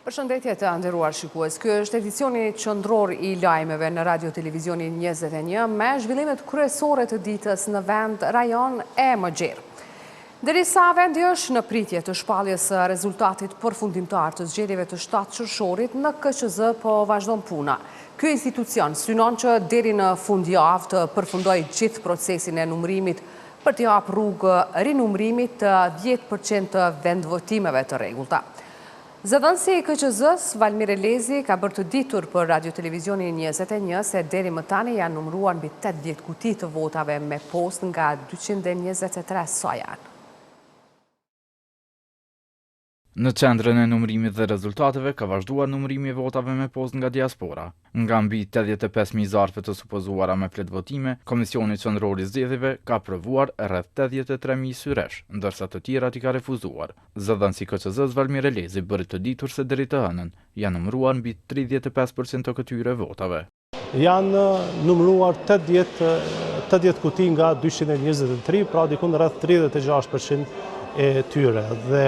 Përshëndetje të nderuar shikues. Ky është edicioni qendror i lajmeve në Radio Televizionin 21 me zhvillimet kryesore të ditës në vend, rajon e Mëgjerë. Derisa vendi është në pritje të shpalljes së rezultatit përfundimtar të zgjedhjeve të 7 qershorit, në KQZ po vazhdon puna. Ky institucion synon që deri në fundjavë të përfundojë gjithë procesin e numërimit për t'i hapur rrugë rinumërimit të 10% të vendvotimeve të rregullta. Zëdhënësi i KQZ-s, Valmir Elezi, ka bërë të ditur për Radio Televizionin 21 se deri më tani janë numëruar mbi 80 kuti të votave me post nga 223 sa janë. Në qendrën e numërimit dhe rezultateve ka vazhduar numërimi i votave me post nga diaspora. Nga mbi 85.000 zarfe të supozuara me plet votime, Komisioni Qendror i Zgjedhjeve ka aprovuar rreth 83.000 syresh, ndërsa të tjerat i ka refuzuar. Zëdhënësi i KQZ-s Valmir Elezi bëri të ditur se deri të hënën janë numëruar mbi 35% të këtyre votave. Janë numëruar 80 kuti nga 223, pra dikun rreth 36% e tyre. Dhe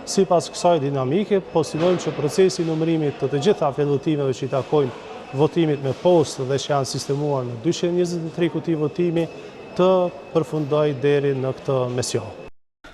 sipas kësaj dinamike, postojmë që procesi i numërimit të gjitha vendvotimeve që i takojnë votimit me post dhe që janë sistemuar në 223 kuti votimi të përfundojë deri në këtë mesjavë.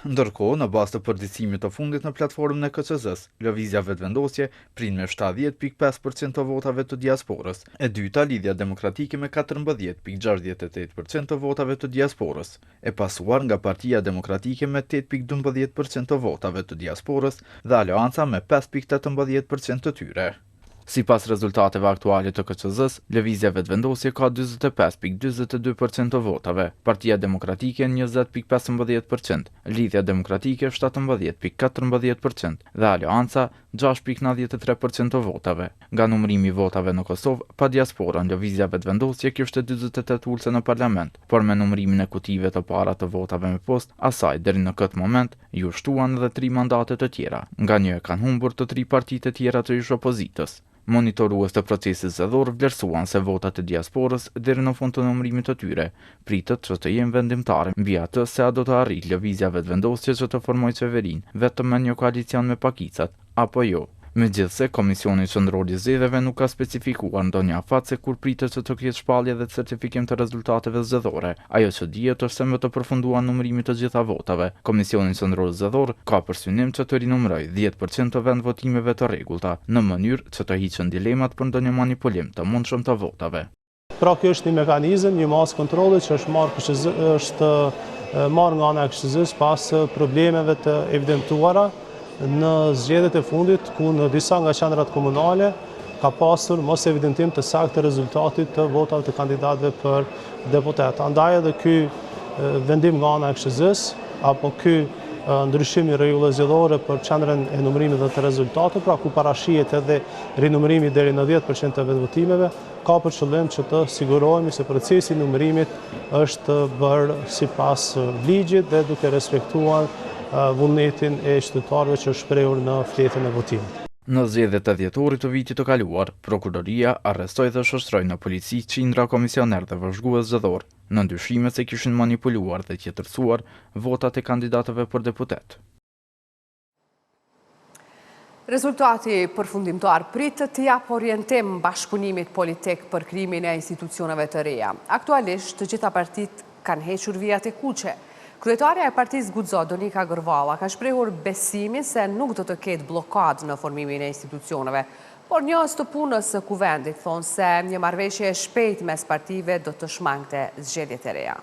Ndërkohë, në bazë të përditësimit të fundit në platformën e KQZ-s, lëvizja vetëvendosje prin me 70.5% të votave të diasporës, e dyta lidhja demokratike me 14.68% të votave të diasporës, e pasuar nga Partia Demokratike me 8.12% të votave të diasporës dhe Aleanca me 5.18% të tyre. Sipas rezultateve aktuale të KQZ-s, lëvizja vetëvendosje ka 45.42% të votave, Partia Demokratike 20.15%, Lidhja Demokratike 17.14% dhe Aleanca 6.93% të votave. Nga numërimi i votave në Kosovë, pa diasporën, lëvizja vetëvendosje kishte 48 ulse në parlament, por me numërimin e kutive të para të votave me post, asaj deri në këtë moment ju shtuan edhe 3 mandate të tjera, nga një kanë humbur të 3 partitë të tjera të ish opozitës. Monitorues të procesit zgjedhor vlerësuan se votat e diasporës deri në fund të numërimit të tyre pritet që të jenë vendimtare mbi atë se a do të arrijë lëvizja vetëvendosje që të formojë qeverinë vetëm me një koalicion me pakicat apo jo. Megjithse, Komisioni Qendror i Zgjedhjeve nuk ka specifikuar ndonjë afat se kur pritet që të ketë shpallje dhe certifikim të rezultateve zgjedhore. Ajo që dihet është se me të përfunduar numërimi të gjitha votave, Komisioni Qendror Zgjedhor ka për synim që të rinumërojë 10% të vendvotimeve të rregullta, në mënyrë që të hiqen dilemat për ndonjë manipulim të mundshëm të votave. Pra kjo është një mekanizëm, një masë kontrolli që është marrë nga ana e KQZ-s pas problemeve të evidentuara në zgjedhjet e fundit, ku në disa nga qendrat komunale ka pasur mos evidentim të saktë të rezultatit të votave të kandidatëve për deputet. Andaj edhe ky vendim nga ana e KQZ-s apo ky ndryshim i rregullave zgjedhore për qendrën e numërimit dhe të rezultateve, pra ku parashihet edhe rinumërimi deri në 10% të vetëvotimeve, ka për qëllim që të sigurohemi se procesi i numërimit është bërë sipas ligjit dhe duke respektuar vullnetin e qytetarëve që është shprehur në fletën e votimit. Në zgjedhjet e dhjetorit të vitit të kaluar, prokuroria arrestoi dhe shoqëroi në polici qindra komisioner dhe vëzhgues zgjedhor në ndyshimet se kishin manipuluar dhe qetërsuar votat e kandidatëve për deputet. Rezultati përfundimtar pritet të japë orientim bashkëpunimit politik për krimin e institucioneve të reja. Aktualisht, të gjitha partitë kanë hequr vijat e kuqe. Kryetarja e partisë Guxo, Donika Gërvalla, ka shprehur besimin se nuk do të ketë blokadë në formimin e institucioneve, por njohës të punës së kuvendit thonë se një marrëveshje e shpejtë mes partive do të shmangte zgjedhjet e reja.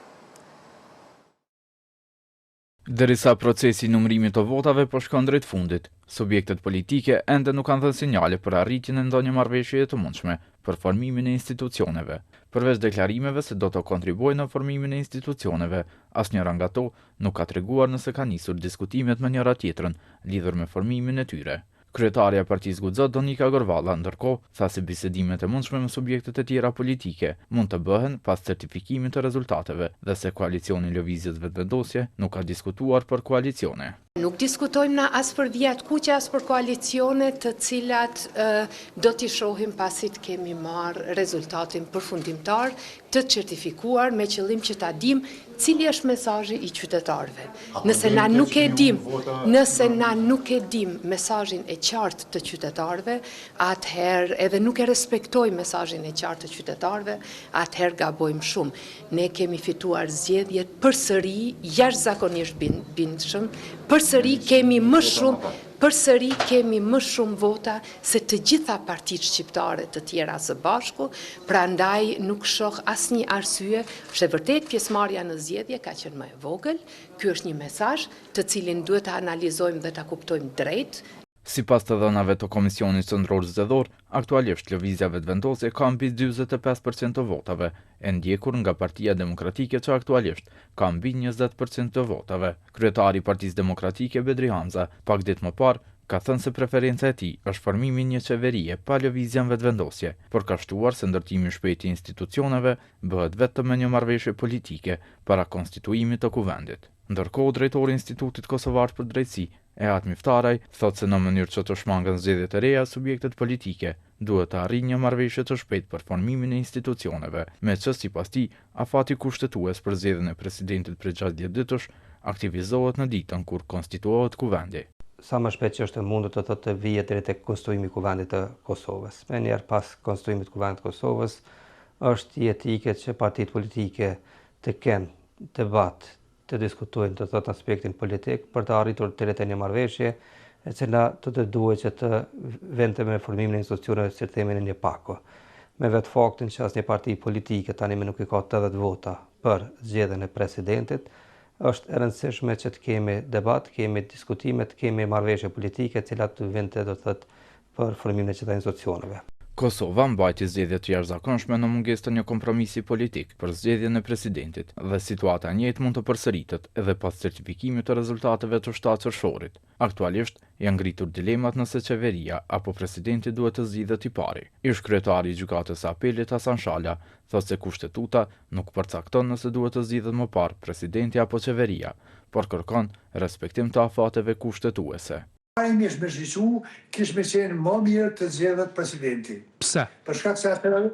Derisa procesi i numërimit të votave po shkon drejt fundit, subjektet politike ende nuk kanë dhënë sinjale për arritjen e ndonjë marrëveshjeje të mundshme për formimin e institucioneve. Përveç deklarimeve se do të kontribuojë në formimin e institucioneve, asnjëra nga ato nuk ka treguar nëse ka nisur diskutimet me njëra tjetrën lidhur me formimin e tyre. Kryetarja e partisë Guxo, Donika Gërvalla, ndërkohë, tha se bisedimet e mundshme me subjektet e tjera politike mund të bëhen pas certifikimit të rezultateve dhe se koalicioni Lëvizjes Vetëvendosje nuk ka diskutuar për koalicione. Nuk diskutojmë na as për vjetë kuqe, as për koalicione të cilat do t'i shohim pasi të kemi marrë rezultatin përfundimtar të certifikuar me qëllim që ta dim cili është mesazhi i qytetarëve. Nëse na nuk e dim mesazhin e qartë të qytetarëve, atëherë edhe nuk e respektojmë mesazhin e qartë të qytetarëve, atëherë gabojmë shumë. Ne kemi fituar zgjedhjet përsëri jashtëzakonisht bindshëm, përsëri kemi më shumë vota se të gjitha partitë shqiptare të tjera së bashku, prandaj nuk shoh asnjë arsye, është e vërtet pjesëmarrja në zgjedhje ka qenë më e vogël. Ky është një mesazh të cilin duhet ta analizojmë dhe ta kuptojmë drejt. Sipas të dhënave të Komisionit Qendror Zgjedhor, aktualisht lëvizja vetëvendosje ka mbi 45% të votave, e ndjekur nga Partia Demokratike që aktualisht ka mbi 20% të votave. Kryetari i Partisë Demokratike Bedri Hamza, pak ditë më parë, ka thënë se preferenca e tij është formimi një qeverie pa lëvizjen vetëvendosje, por ka shtuar se ndërtimi i shpejtë i institucioneve bëhet vetëm me një marrëveshje politike para konstituimit të kuvendit. Ndërkohë, drejtori i Institutit Kosovar për Drejtësi, Ehat Miftaraj, thotë se në mënyrë që të shmangen zgjedhjet e reja, subjektet politike duhet të arrijnë një marrëveshje të shpejtë për formimin e institucioneve, me që sipas tij, afati kushtetues për zgjedhjen e presidentit për 60 ditësh aktivizohet në ditën kur konstituohet kuvendi. Sa më shpejt që është e mundur të thotë të vihet deri tek konstituimi i kuvendit të Kosovës. Me njerë pas konstituimit të kuvendit të Kosovës, është jetike që partitë politike të kenë debat, të diskutojnë të thotë aspektin politik për të arritur deri te një marrëveshje e cila të duhet që të vente me formimin e institucioneve si themin e një pako. Me vetë faktin që asnjë parti politike tani më nuk i ka 80 vota për zgjedhjen e presidentit, është e rëndësishme që të kemi debat, kemi diskutime, të kemi marrëveshje politike, cilat të vinte do të thotë për formimin e çdo institucioneve. Kosova mbajti zgjedhje të jashtëzakonshme në mungesë të një kompromisi politik për zgjedhjen e presidentit dhe situata e njëjtë mund të përsëritet edhe pas certifikimit të rezultateve të 7 qershorit. Aktualisht janë ngritur dilemat nëse qeveria apo presidenti duhet të zgjidhet i pari. Ish kryetari i gjykatës së apelit Hasan Shala thotë se kushtetuta nuk përcakton nëse duhet të zgjidhet më parë presidenti apo qeveria, por kërkon respektim të afateve kushtetuese. Parimisht me shqyqu, kishme qenë më mirë të zgjedhet presidenti. Pse? Për shkak se atëherë,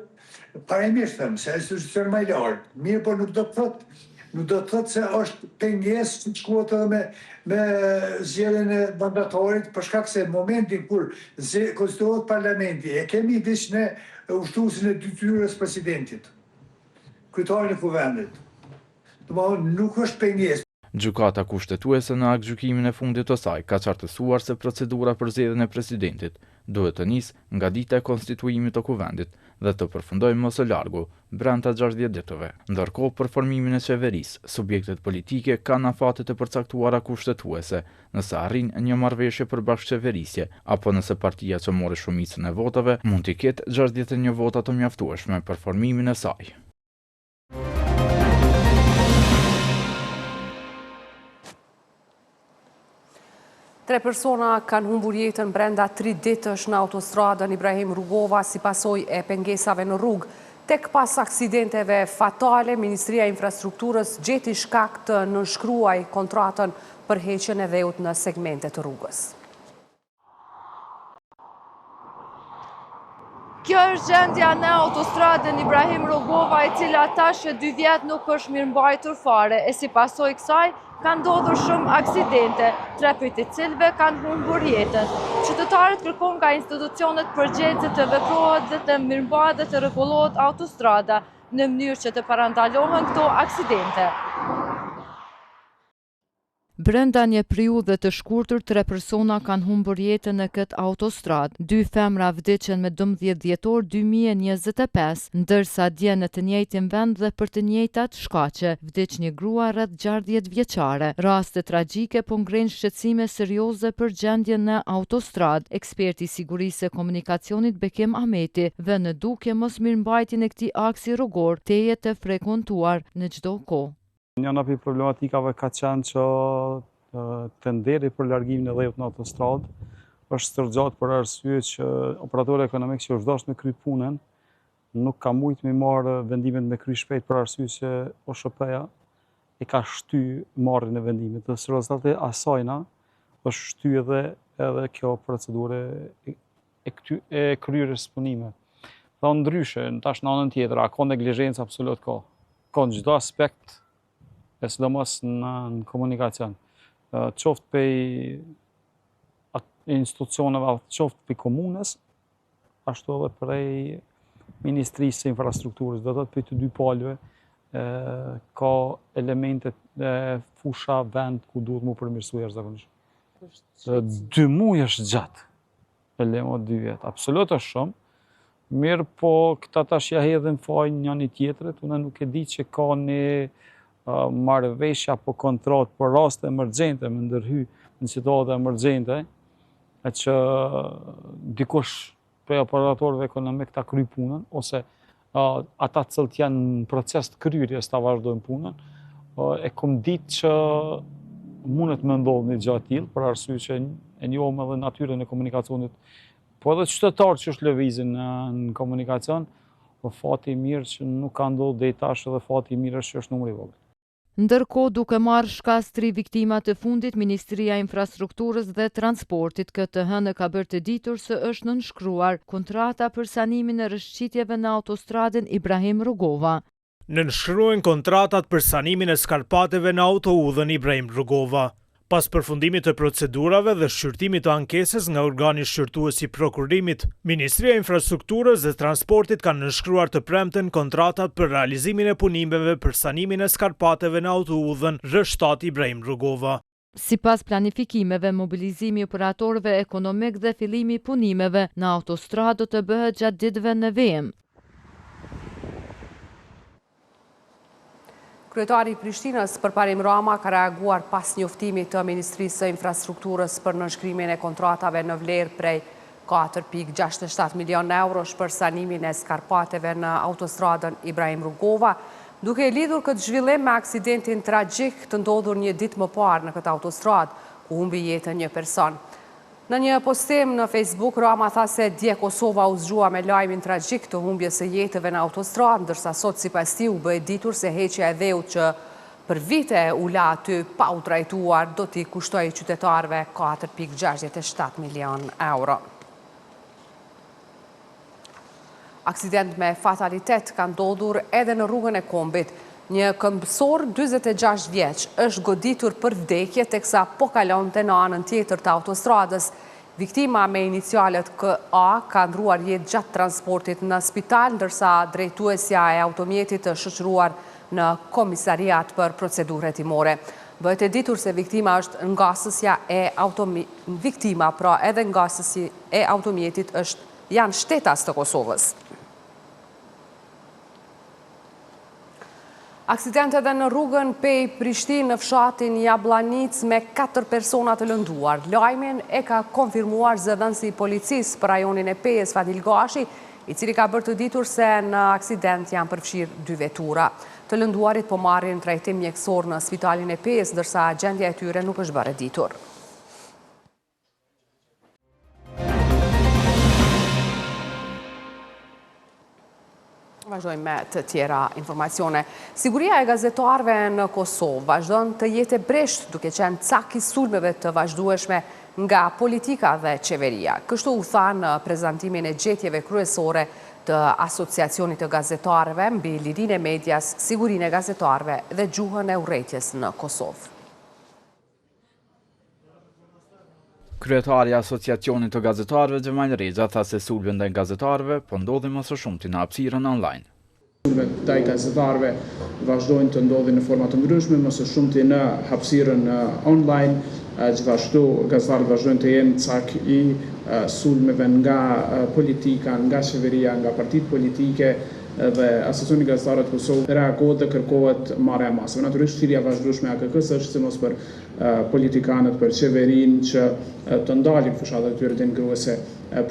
parimisht thëmë, se institucion më i lartë. Mirë, por nuk do të thotë se është pengesë që shkuat edhe me zgjedhjen e mandatorit, për shkak se momentin kur konstituohet parlamenti, e kemi veç në ushtuesin e detyrës presidentit, kryetarin e kuvendit. Domethënë nuk është pengesë. Gjykata kushtetuese në aktgjykimin e fundit të saj ka qartësuar se procedura për zgjedhjen e presidentit duhet të nisë nga dita e konstituimit të kuvendit dhe të përfundojë më së largu brenda 60 ditëve. Ndërkohë, për formimin e qeverisë, subjektet politike kanë afatet e përcaktuara kushtetuese nëse arrin një marrëveshje për bashkëqeverisje apo nëse partia që mori shumicën e votave mund të ketë 61 vota të mjaftueshme për formimin e saj. Tre persona kanë humbur jetën brenda 3 ditësh në autostradën Ibrahim Rugova si pasojë e pengesave në rrugë. Tek pas aksidenteve fatale, Ministria e Infrastrukturës gjeti shkak të nënshkruaj kontratën për heqjen e dheut në segmente të rrugës. Kjo është gjendja në autostradën Ibrahim Rugova, e cila tash 2 vjet nuk është mirëmbajtur fare, e si pasojë kësaj ka ndodhur shumë aksidente, 3 prej të cilëve kanë humbur jetën. Qytetarët kërkojnë nga institucionet përgjegjëse të veprohet dhe të mirëmbahet dhe të rregullohet autostrada në mënyrë që të parandalohen këto aksidente. Brenda një periudhe të shkurtër, 3 persona kanë humbur jetën në këtë autostradë. 2 femra vdiqën me 12 dhjetor 2025, ndërsa dje në të njëjtin vend dhe për të njëjtat shkaqe vdiq një grua rreth 60 vjeçare. Raste tragjike po ngrenë shqetësime serioze për gjendjen në autostradë. Eksperti i sigurisë së komunikacionit Bekim Ahmeti vë në duke mos mirëmbajtjen e këtij aksi rrugor teje të frekuentuar në çdo kohë. Njëna për problematikave ka qenë që tenderi për largimin e dheut në autostradë është stërgjatë për arsye që operatori ekonomik që është dashur me kry punën nuk ka mujt me marrë vendimet me kry shpejt për arsye që OSHP-ja e ka shty marrjen e vendimit. Dhe si rezultat e asajna është shty edhe kjo procedurë e kryerjes punime. Dhe ndryshe, tash në anën tjetër, a ka neglizhencë absolut ka. Ka në çdo aspekt, e sidomos në komunikacion. Qoftë pej institucioneve, qoftë pej komunës, ashtu edhe prej Ministrisë së Infrastrukturës, do të thotë prej të dy palëve, ka elemente fusha vend ku duhet mu përmirësua jashtëzakonisht. 2 muaj është gjatë. Lemo 2 vjet. Absolut është shumë. Mirë, po këta tash ja hedhin fajin njëri tjetrit, unë nuk e di që ka një marrëveshje apo kontratë për raste emergjente me ndërhy në situata emergjente, e që dikush prej operatorëve ekonomik ta kryj punën, ose ata cilët janë në proces të kryerjes ta vazhdojnë punën, e kom ditë që mundet me ndodhë një gjatë tillë, për arsye që e njohëm edhe natyrën e komunikacionit, po edhe qytetarët që është lëvizin në komunikacion, po fati i mirë që nuk ka ndodhur deri tash dhe fati i mirë është që është numri i vogël. Ndërkohë, duke marrë shkas 3 viktimat e fundit, Ministria e Infrastrukturës dhe Transportit këtë hënë ka bërë të ditur se është nënshkruar kontrata për sanimin e rrëshqitjeve në autostradën Ibrahim Rugova. Nënshkruhen kontratat për sanimin e skarpateve në autoudhën Ibrahim Rugova. Pas përfundimit të procedurave dhe shqyrtimit të ankesës nga organi shqyrtues i prokurimit, Ministria e Infrastrukturës dhe Transportit kanë nënshkruar të premten kontratat për realizimin e punimeve për sanimin e skarpateve në autoudhën R7 Ibrahim Rugova. Sipas planifikimeve, mobilizimi i operatorëve ekonomik dhe fillimi i punimeve në autostradë do të bëhet gjatë ditëve në vijim. Kryetari i Prishtinës Përparim Rama ka reaguar pas njoftimit të Ministrisë së Infrastrukturës për nënshkrimin e kontratave në vlerë prej 4.67 milion eurosh për sanimin e skarpateve në autostradën Ibrahim Rugova, duke e lidhur këtë zhvillim me aksidentin tragjik të ndodhur një ditë më parë në këtë autostradë, ku humbi jetën një person. Në një postim në Facebook, Rama tha se dje Kosova u zgjua me lajmin tragjik të humbjes së jetëve në autostradë, ndërsa sot sipas tij u bë ditur se heqja e dheut që për vite u la aty pa u trajtuar do t'i kushtojë qytetarëve 4.67 milion euro. Aksident me fatalitet ka ndodhur edhe në rrugën e Kombit. Një këmbësor 46 vjeç është goditur për vdekje teksa po kalonte në anën tjetër të autostradës. Viktima me inicialet KA ka ndruar jetë gjatë transportit në spital, ndërsa drejtuesja e automjetit të shoqëruar në komisariat për procedure timore. Bëhet e ditur se viktima është ngasësja e viktima, pra edhe ngasësi e automjetit janë shtetas të Kosovës. Aksident edhe në rrugën pej Prishtinë në fshatin Jablanic me 4 persona të lënduar. Lajmin e ka konfirmuar zëdhënësi i policisë për rajonin e Pejës Fadil Gashi, i cili ka bërë të ditur se në aksident janë përfshirë 2 vetura. Të lënduarit po marrin trajtim mjekësor në spitalin e Pejës, ndërsa gjendja e tyre nuk është bërë ditur. Vazhdojmë me të tjera informacione. Siguria e gazetarëve në Kosovë vazhdon të jetë bresht duke qenë cak i sulmeve të vazhdueshme nga politika dhe qeveria. Kështu u tha në prezantimin e gjetjeve kryesore të Asociacionit të Gazetarëve mbi lirinë e medias, sigurinë e gazetarëve dhe gjuhën e urrëties në Kosovë. Kryetari i Asociacionit të Gazetarëve Xhemal Reza tha se sulmet ndaj gazetarëve po ndodhin më së shumti në hapësirën online. Sulmet ndaj gazetarëve vazhdojnë të ndodhin në forma të ndryshme, më së shumti në hapësirën online. Gjithashtu gazetarët vazhdojnë të jenë cak i sulmeve nga politika, nga qeveria, nga partitë politike, dhe Asociacioni i Gazetarëve të Kosovës reagohet dhe kërkohet marrja e masave. Natyrisht thirrja vazhdueshme e AKK-s është sidomos për politikanët, për qeverinë që të ndalin fushatat e tyre denigruese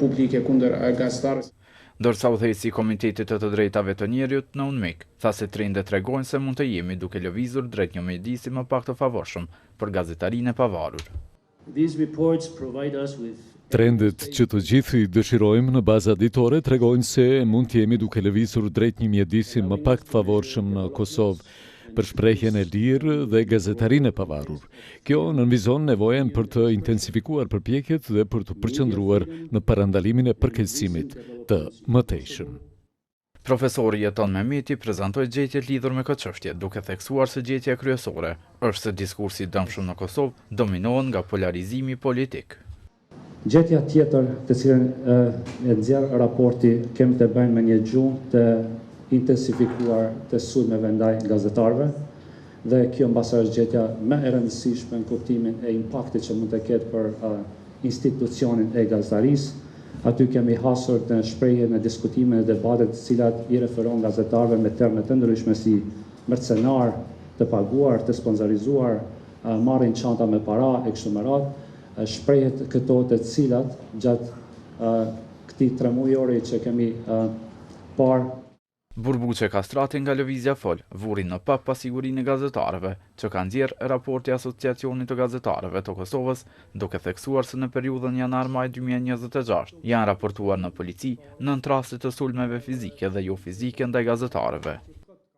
publike kundër gazetarëve. Ndërsa udhëheqësi i Komitetit të Drejtave të Njerëzit në UNMIK tha se trendet tregojnë se mund të jemi duke lëvizur drejt një mjedisi më pak të favorshëm për gazetarinë e pavarur. Trendet që të gjithë i dëshirojmë në baza ditore tregojnë se mund të jemi duke lëvizur drejt një mjedisi më pak të favorshëm në Kosovë. për shprehjen e lirë dhe gazetarinë e pavarur. Kjo nënvizon nevojën për të intensifikuar përpjekjet dhe për të përqendruar në parandalimin e përkeqësimit të mëtejshëm. Profesori Jeton Mehmeti prezantoi gjetjet lidhur me këtë çështje, duke theksuar se gjetja kryesore është se diskursi i dëmshëm në Kosovë dominohet nga polarizimi politik. Gjetja tjetër të cilën e nxjerr raporti kemi të bëjmë me një gjuhë të intensifikuar të sulmeve ndaj gazetarëve dhe kjo mbas është gjetja më e rëndësishme në kuptimin e impaktit që mund të ketë për institucionin e gazetarisë. Aty kemi hasur në shprehje në diskutime dhe debatet të cilat i referon gazetarëve me terme të ndryshme si mercenar, të paguar, të sponsorizuar, marrin çanta me para e kështu me radhë. Shprehjet këto të cilat gjatë këtij 3 mujori që kemi parë. Burbuqe Kastrati nga Lëvizja Fol vuri në pap pasigurinë e gazetarëve, që ka nxjerrë raporti Asociacionit të Gazetarëve të Kosovës, duke theksuar se në periudhën janar-maj 2026 janë raportuar në polici 9 raste të sulmeve fizike dhe jo fizike ndaj gazetarëve.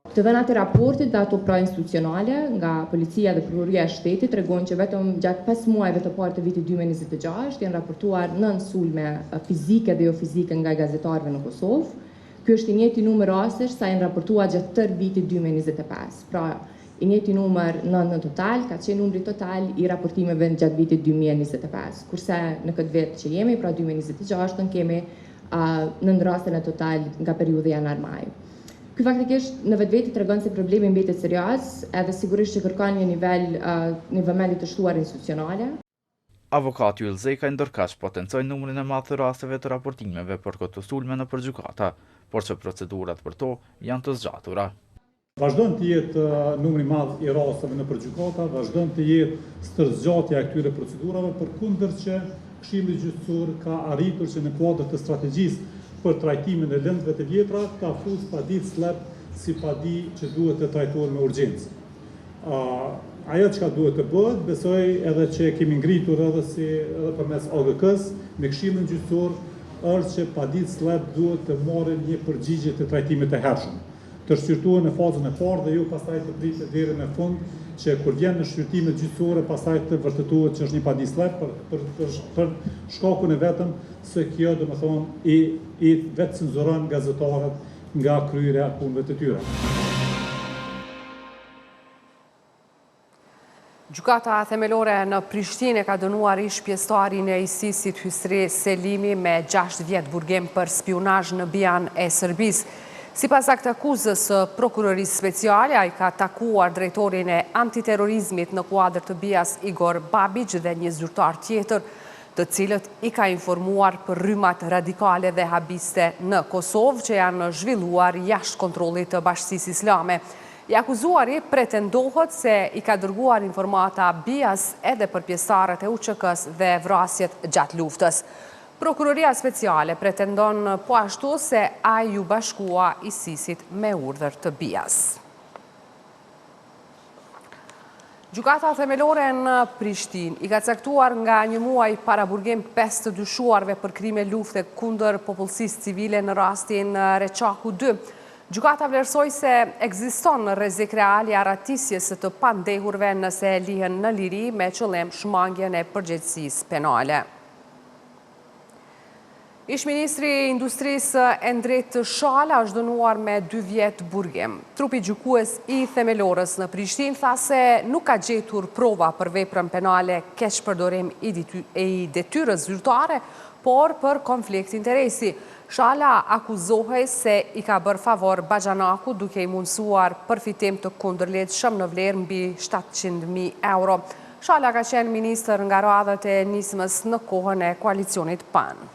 Të dhënat e raportit dhe ato pra institucionale nga policia dhe prokuroria e shtetit tregojnë që vetëm gjatë 5 muajve të parë të vitit 2026 janë raportuar 9 sulme fizike dhe jo fizike nga gazetarëve në Kosovë. Ky është i njëjti numër rastesh sa janë raportuar gjatë tërë vitit 2025. Pra, i njëjti numër 9 në total ka qenë numri total i raportimeve gjatë vitit 2025. Kurse në këtë vit që jemi, pra 2026, kemi 9 raste në total nga periudha janar-maj. Ky faktikisht në vetvete tregon se problemi mbetet serioz, edhe sigurisht që kërkon një një vëmendje të shtuar institucionale. Avokati Ylzeka ndërkaq potencoi numrin e madh të rasteve të raportimeve për këto sulme në gjykata, por që procedurat për to janë të zgjatura. Vazhdon të jetë numri i madh i rasteve në gjykata, vazhdon të jetë stërzgjatja e këtyre procedurave, përkundër që Këshilli Gjyqësor ka arritur që në kuadër të strategjisë për trajtimin e lëndëve të vjetra, ka fus padit slep si padi që duhet të trajtohet me urgjencë. Ajo që ka duhet të bëhet, besoj edhe që kemi ngritur edhe përmes AGK-s me Këshillin Gjyqësor, është që padit slep duhet të marrin një përgjigje të trajtimit të hershëm. Të shqyrtuar në fazën e parë dhe jo pastaj të pritet deri në fund, që kur vjen në shqyrtimet gjyqësore pastaj të vërtetohet që është një padit slep për shkakun e vetëm se kjo domethënë i vetë cenzuron gazetarët nga kryerja e punëve të tyre. Gjykata themelore në Prishtinë ka dënuar ish pjesëtarin e ISIS-it Hysri Selimi me 6 vjet burgim për spionazh në bian e Serbisë. Sipas akuzës së prokurorisë speciale, ai ka takuar drejtorin e antiterrorizmit në kuadër të bias Igor Babić dhe një zyrtar tjetër, të cilët i ka informuar për rrymat radikale dhe habiste në Kosovë që janë zhvilluar jashtë kontrollit të Bashkisë Islame. I akuzuari pretendohet se i ka dërguar informata bias edhe për pjesëtarët e UÇK-s dhe vrasjet gjatë luftës. Prokuroria speciale pretendon po ashtu se ai ju bashkua ISIS-it me urdhër të bias. Gjykata themelore në Prishtinë i ka caktuar nga një muaj para burgim 5 të dyshuarve për krime lufte kundër popullsisë civile në rastin Reçaku 2. Gjykata vlerësoi se ekziston rrezik real i arratisjes së të pandehurve nëse lihen në liri me qëllim shmangjen e përgjegjësisë penale. Ish-ministri i Industrisë Endret Shala është dënuar me 2 vjet burgim. Trupi gjykues i themelorës në Prishtinë tha se nuk ka gjetur prova për veprën penale keqpërdorim i detyrës zyrtare, por për konflikt interesi. Shala akuzohej se i ka bërë favor Baxhanaku duke i mundësuar përfitim të kundërligjshëm në vlerë mbi 700.000 euro. Shala ka qenë ministër nga radhët e nismës në kohën e koalicionit PAN.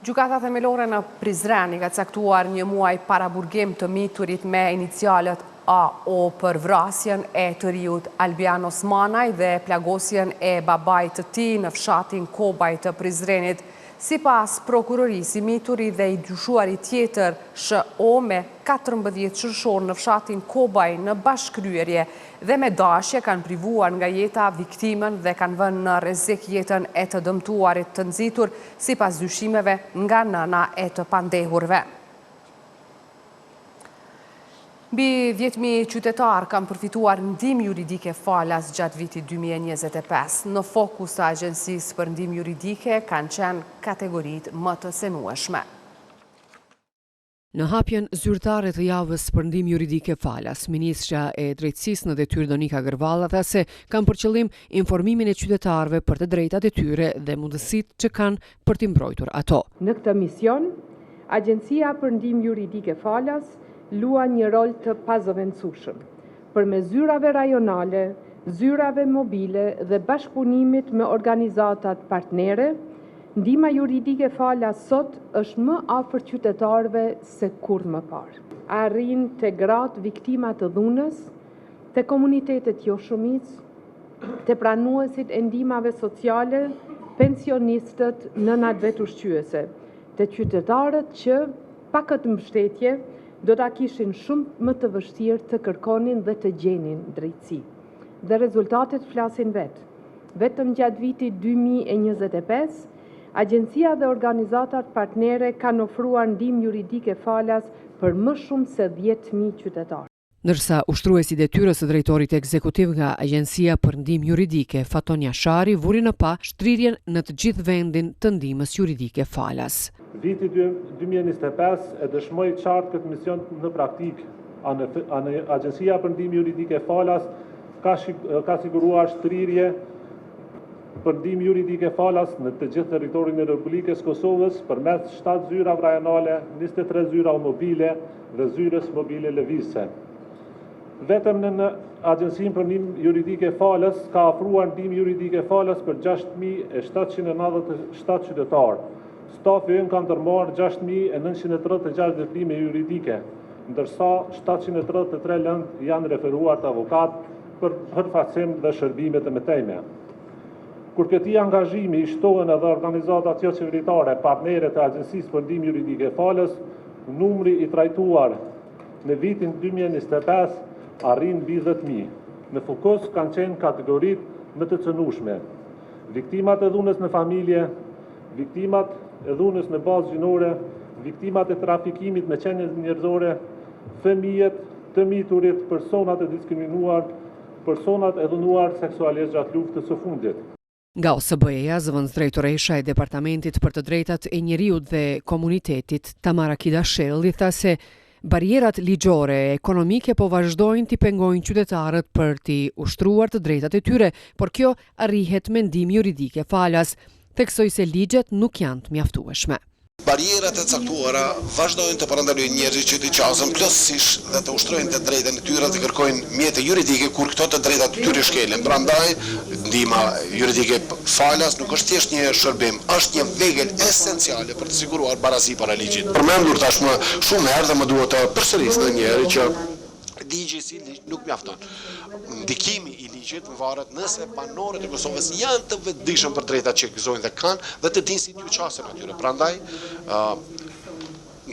Gjykata themelore në Prizren i ka caktuar një muaj para burgim të miturit me inicialet AO për vrasjen e të riut Albian Osmanaj dhe plagosjen e babait të tij në fshatin Kobaj të Prizrenit. Sipas prokurorisë, i mituri dhe i dyshuari tjetër SHO me 14 qershor në fshatin Kobaj në bashkëkryerje dhe me dashje kanë privuar nga jeta viktimën dhe kanë vënë në rrezik jetën e të dëmtuarit të nxitur sipas dyshimeve nga nëna e të pandehurve. Mbi 10.000 qytetar kanë përfituar ndihmë juridike falas gjatë vitit 2025. Në fokus të Agjencisë për Ndihmë Juridike kanë qenë kategoritë më të senueshme. Në hapjen zyrtare të javës për ndihmë juridike falas, Ministrja e Drejtësisë në detyrë Donika Gërvalla tha se kanë për qëllim informimin e qytetarëve për të drejtat e tyre dhe mundësitë që kanë për t'i mbrojtur ato. Në këtë mision, Agjencia për Ndihmë Juridike falas luan një rol të pazëvendësueshëm për me zyrave rajonale, zyrave mobile dhe bashkëpunimit me organizatat partnere. Ndihma juridike falas sot është më afër qytetarëve se kur më parë. Arrin të gratë viktima të dhunës, të komunitetet joshumicë, të pranuesit e ndihmave sociale, pensionistët, nënat vetushqyese, të qytetarët që pa këtë mbështetje do ta kishin shumë më të vështirë të kërkonin dhe të gjenin drejtësi. Dhe rezultatet flasin vetë. Vetëm gjatë vitit 2025, Agjencia dhe organizatat partnere kanë ofruar ndihmë juridike falas për më shumë se 10.000 qytetarë. Ndërsa ushtruesi detyrës së drejtorit ekzekutiv nga Agjencia për Ndihmë Juridike, Fatonia Shari, vuri në pa shtrirjen në të gjithë vendin të ndihmës juridike falas. Viti 2025 e dëshmoi qartë këtë mision në praktikë. Agjencia për Ndihmë Juridike falas ka siguruar shtrirje për ndihmë juridike falas në të gjithë territorin e Republikës Kosovës përmes 7 zyra rajonale, 23 zyra mobile dhe zyrës mobile lëvizëse. Vetëm në Agjencinë për Ndihmë Juridike falas ka ofruar ndihmë juridike falas për 6.797 qytetarë. Stafi ynë kanë ndërmarrë 6.936 veprime juridike, ndërsa 733 lëndë janë referuar të avokat për përfaqësim dhe shërbime të mëtejme. Kur këtij angazhimi i shtohen edhe organizatat jo qeveritare, partnere të Agjencisë për Ndihmë Juridike falas, numri i trajtuar në vitin 2025 arrin mbi 10.000. Në fokus kanë qenë kategoritë më të cënueshme: viktimat e dhunës në familje, viktimat e dhunës në bazë gjinore, viktimat e trafikimit me qenie njerëzore, fëmijët, të miturit, personat e diskriminuar, personat e dhunuar seksualisht gjatë luftës së fundit. Nga OSBE-ja, zëvendësdrejtoresha e Departamentit për të drejtat e njeriut dhe komunitetit, Tamara Kidashelli, tha se barierat ligjore e ekonomike po vazhdojnë t'i pengojnë qytetarët për t'i ushtruar të drejtat e tyre, por kjo arrihet me ndihmë juridike falas, theksoi se ligjet nuk janë të mjaftueshme. Barierat e caktuara vazhdojnë të parandalojnë njerëzit që t'i qasën plotësisht dhe të ushtrojnë të drejtën e tyre dhe kërkojnë mjete juridike kur këto të drejtat të tyre shkelen. Prandaj, ndihma juridike falas nuk është thjesht një shërbim, është një vegël esenciale për të siguruar barazi para ligjit. Përmendur tashmë shumë herë dhe më duhet të përsëris në njëri që ligji si ligj nuk mjafton. Ndikimi i ligjit varet nëse banorët e Kosovës janë të vetëdijshëm për drejtat që gëzojnë dhe kanë dhe të dinë si t'ju qasen atyre. Prandaj,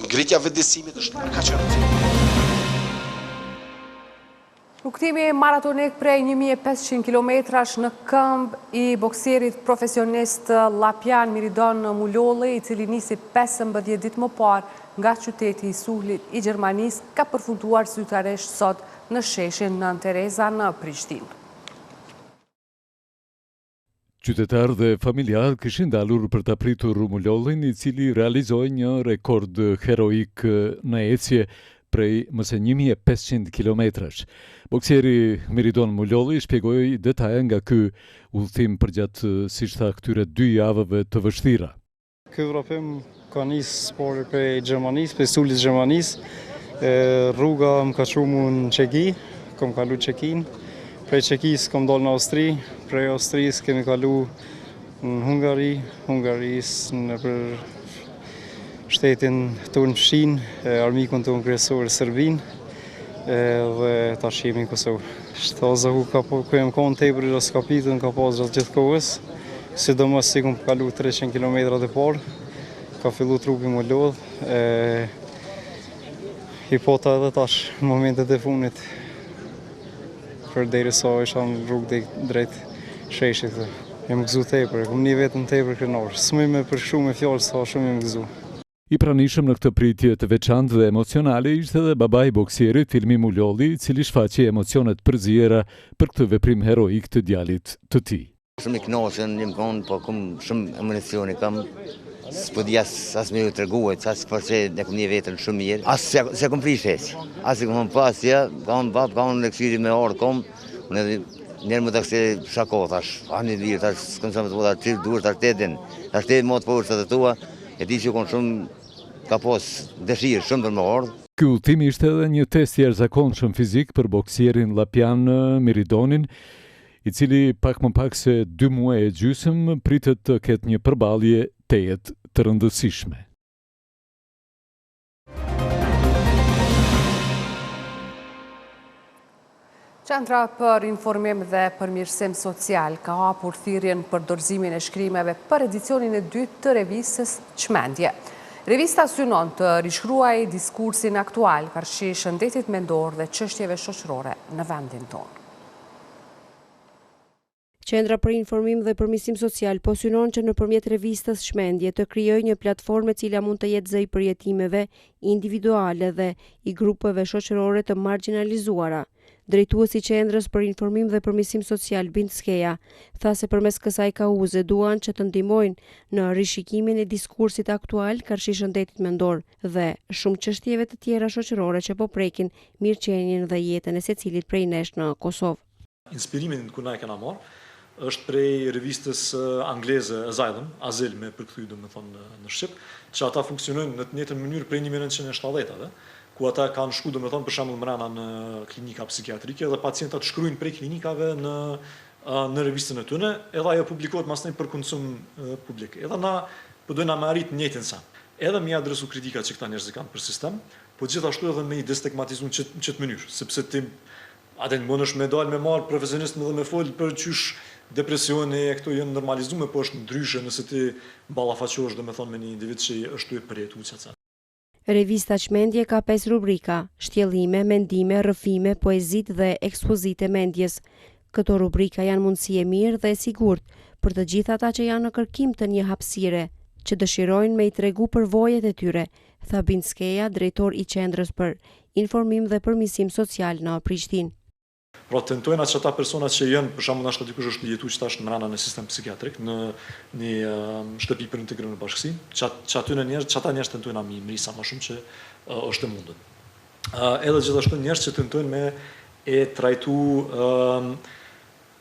ngritja vetëdijsimit është kaq e rëndësishme. Rrugtimi maratonik prej 1500 kilometrash në këmbë i bokserit profesionist Lapjan Miridon Mulolli, i cili nisi 15 ditë më parë nga qyteti i Sullit i Gjermanisë, ka përfunduar zyrtarisht sot në sheshin Nën Tereza në Prishtinë. Qytetar dhe familjar kishin dalur për të pritur Mulollin, i cili realizoi një rekord heroik në ecje prej mëse 1500 kilometrash. Bokseri Miridon Mulolli shpjegoi detaje nga ky udhëtim përgjatë, siç tha, këtyre 2 javëve të vështira. Ky udhëtim ka nisë spori prej Gjermanisë, prej Sullit të Gjermanisë. Rruga më ka shumë në Çeki, kam kalu Çekin. Prej Çekisë kam dalë në Austri, prej Austrisë kemi kalu në Hungari, Hungarisë në për shtetin tonë Fshinë, armikun tonë kryesor Serbinë, dhe tash jemi në Kosovë. Shtaza ku jem konë tepër i raskapitën ka pas gjatë gjithë kohës, sidomos si kum kalu 300 km e parë, ka fillu trupi më lodhë, i pota edhe tash në momentet e funit, për deri sa isha në rrugë drejt sheshit. Jem gëzu tepër, kum një vetëm tepër krenar. S'më me përshu me fjallë sa shumë jem gëzu. I pranishëm në këtë pritje të veçantë dhe emocionale ishte edhe babai i boksierit Filmi Mulolli, i cili shfaqi emocionet përzjera për këtë veprim heroik të djalit të tij. Shumë i kënaqur, një kohë, po kam shumë emocione kam. S'po di as më treguar, as forse ne kam një veten shumë mirë. As se kam prish. As e kam pas ja, kam lekësi me orë kom, ne njerë më të kështë shako, tash, anë i lirë, tash, s'kënë sa më të po, tash, cilë duhet, tash, të më të forës të tua, e di që konë shumë, ka pos dëshirë shumë për më ardhë. Ky udhtim ishte edhe një test i jashtëzakonshëm fizik për boksierin Lapian Miridonin, i cili pak më pak se 2 muaj e gjysmë pritet të ketë një përballje tejet të rëndësishme. Qendra për informim dhe përmirësim social ka hapur thirrjen për dorëzimin e shkrimeve për edicionin e 2 të revistës Çmendje. Revista synon të rishkruajë diskursin aktual karshi shëndetit mendor dhe çështjeve shoqërore në vendin tonë. Qendra për informim dhe përmirësim social po synon që nëpërmjet revistës Çmendje të krijojë një platformë e cila mund të jetë zë i përjetimeve individuale dhe i grupeve shoqërore të marginalizuara. Drejtuesi i Qendrës për informim dhe përmirësim social Bind Skeja tha se përmes kësaj kauze duan që të ndihmojnë në rishikimin e diskursit aktual karshi shëndetit mendor dhe shumë çështjeve të tjera shoqërore që po prekin mirëqenien dhe jetën e secilit prej nesh në Kosovë. Inspirimin ku na e kena marrë është prej revistës angleze Asylum me përkthy domethënë në shqip, që ata funksionojnë në të njëjtën mënyrë prej 1970-ave, ku ata kanë shku domethënë për shembull mbrana në klinika psikiatrike dhe pacientat shkruajnë prej klinikave në revistën e tyre, edhe ajo publikohet pastaj për konsum publik. Edhe na po dojna me arrit në njëjtën sen. Edhe me adresu kritikat që këta njerëz kanë për sistem, po gjithashtu edhe me i destigmatizuar në çet mënyrë, sepse ti atë mundesh me dal me marr profesionist dhe me fol për çysh depresioni e këto janë normalizuar, po është ndryshe nëse ti ballafaqohesh domethënë me një individ që është i përjetuar çfarë. Revista Çmendje ka 5 rubrika: shtjellime, mendime, rrëfime, poezit dhe ekspozite mendjes. Këto rubrika janë mundësi e mirë dhe e sigurt për të gjithë ata që janë në kërkim të një hapësire, që dëshirojnë me i tregu përvojat e tyre, tha Bind Skeja, drejtor i Qendrës për informim dhe përmirësim social në Prishtinë. Pra tentojnë atë ata persona që janë, për shembull, ashtu dikush është jetuar që tash në mbrana në sistem psikiatrik, në një shtëpi për integrim në bashkësi, çata njerëz tentojnë mi mrisa më shumë që është e mundur. Edhe gjithashtu njerëz që tentojnë me e trajtu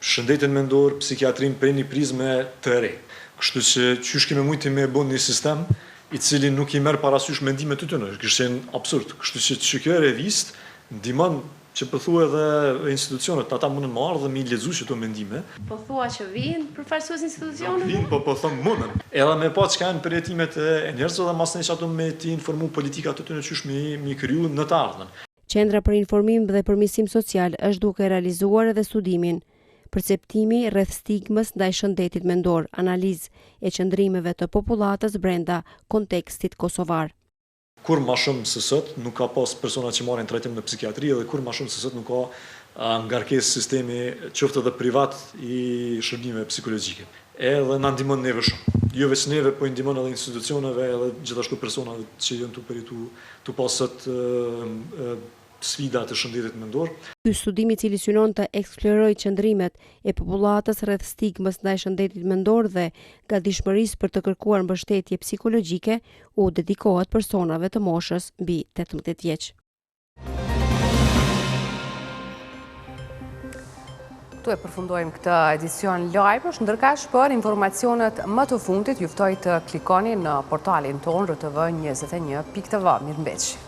shëndetin mendor, psikiatrin prej një prizme të re. Kështu që çysh kemi mujti me bën një sistem i cili nuk i merr parasysh mendimet të tyre, është absurd. Kështu që kjo revistë ndihmon që përthua edhe institucionet, ata mundën më ardhë dhe mi lexu që to mendime. Po thua që vinë përfaqësues institucionet? Vinë, po thëmë mundën. Edhe me pa që kanë përjetimet e njerëzve dhe masën që ato me ti informu politikat të të në qysh mi kryu në të ardhmen. Qendra për informim dhe përmirësim social është duke realizuar edhe studimin Perceptimi rreth stigmës ndaj shëndetit mendor, analizë e qëndrimeve të popullatës brenda kontekstit kosovar. Kur ma shumë se sot nuk ka pas persona që marrin trajtim në psikiatri dhe kur ma shumë se sot nuk ka ngarkesë sistemi qoftë edhe privat i shërbimeve psikologjike. Edhe na ndihmon neve shumë. Jo vetëm neve, po i ndihmon edhe institucioneve edhe gjithashtu personave që janë tu pas sot sfida të shëndetit mendor. Ky studim i cili synon të eksplorojë qëndrimet e popullatës rreth stigmës ndaj shëndetit mendor dhe gatishmërisë për të kërkuar mbështetje psikologjike u dedikohet personave të moshës mbi 18 vjeç. Tu e përfundojmë këtë edicion live-sh, ndërkaq për informacionet më të fundit ju ftoj të klikoni në portalin tonë rtv21.tv. Mirëmbëngjes.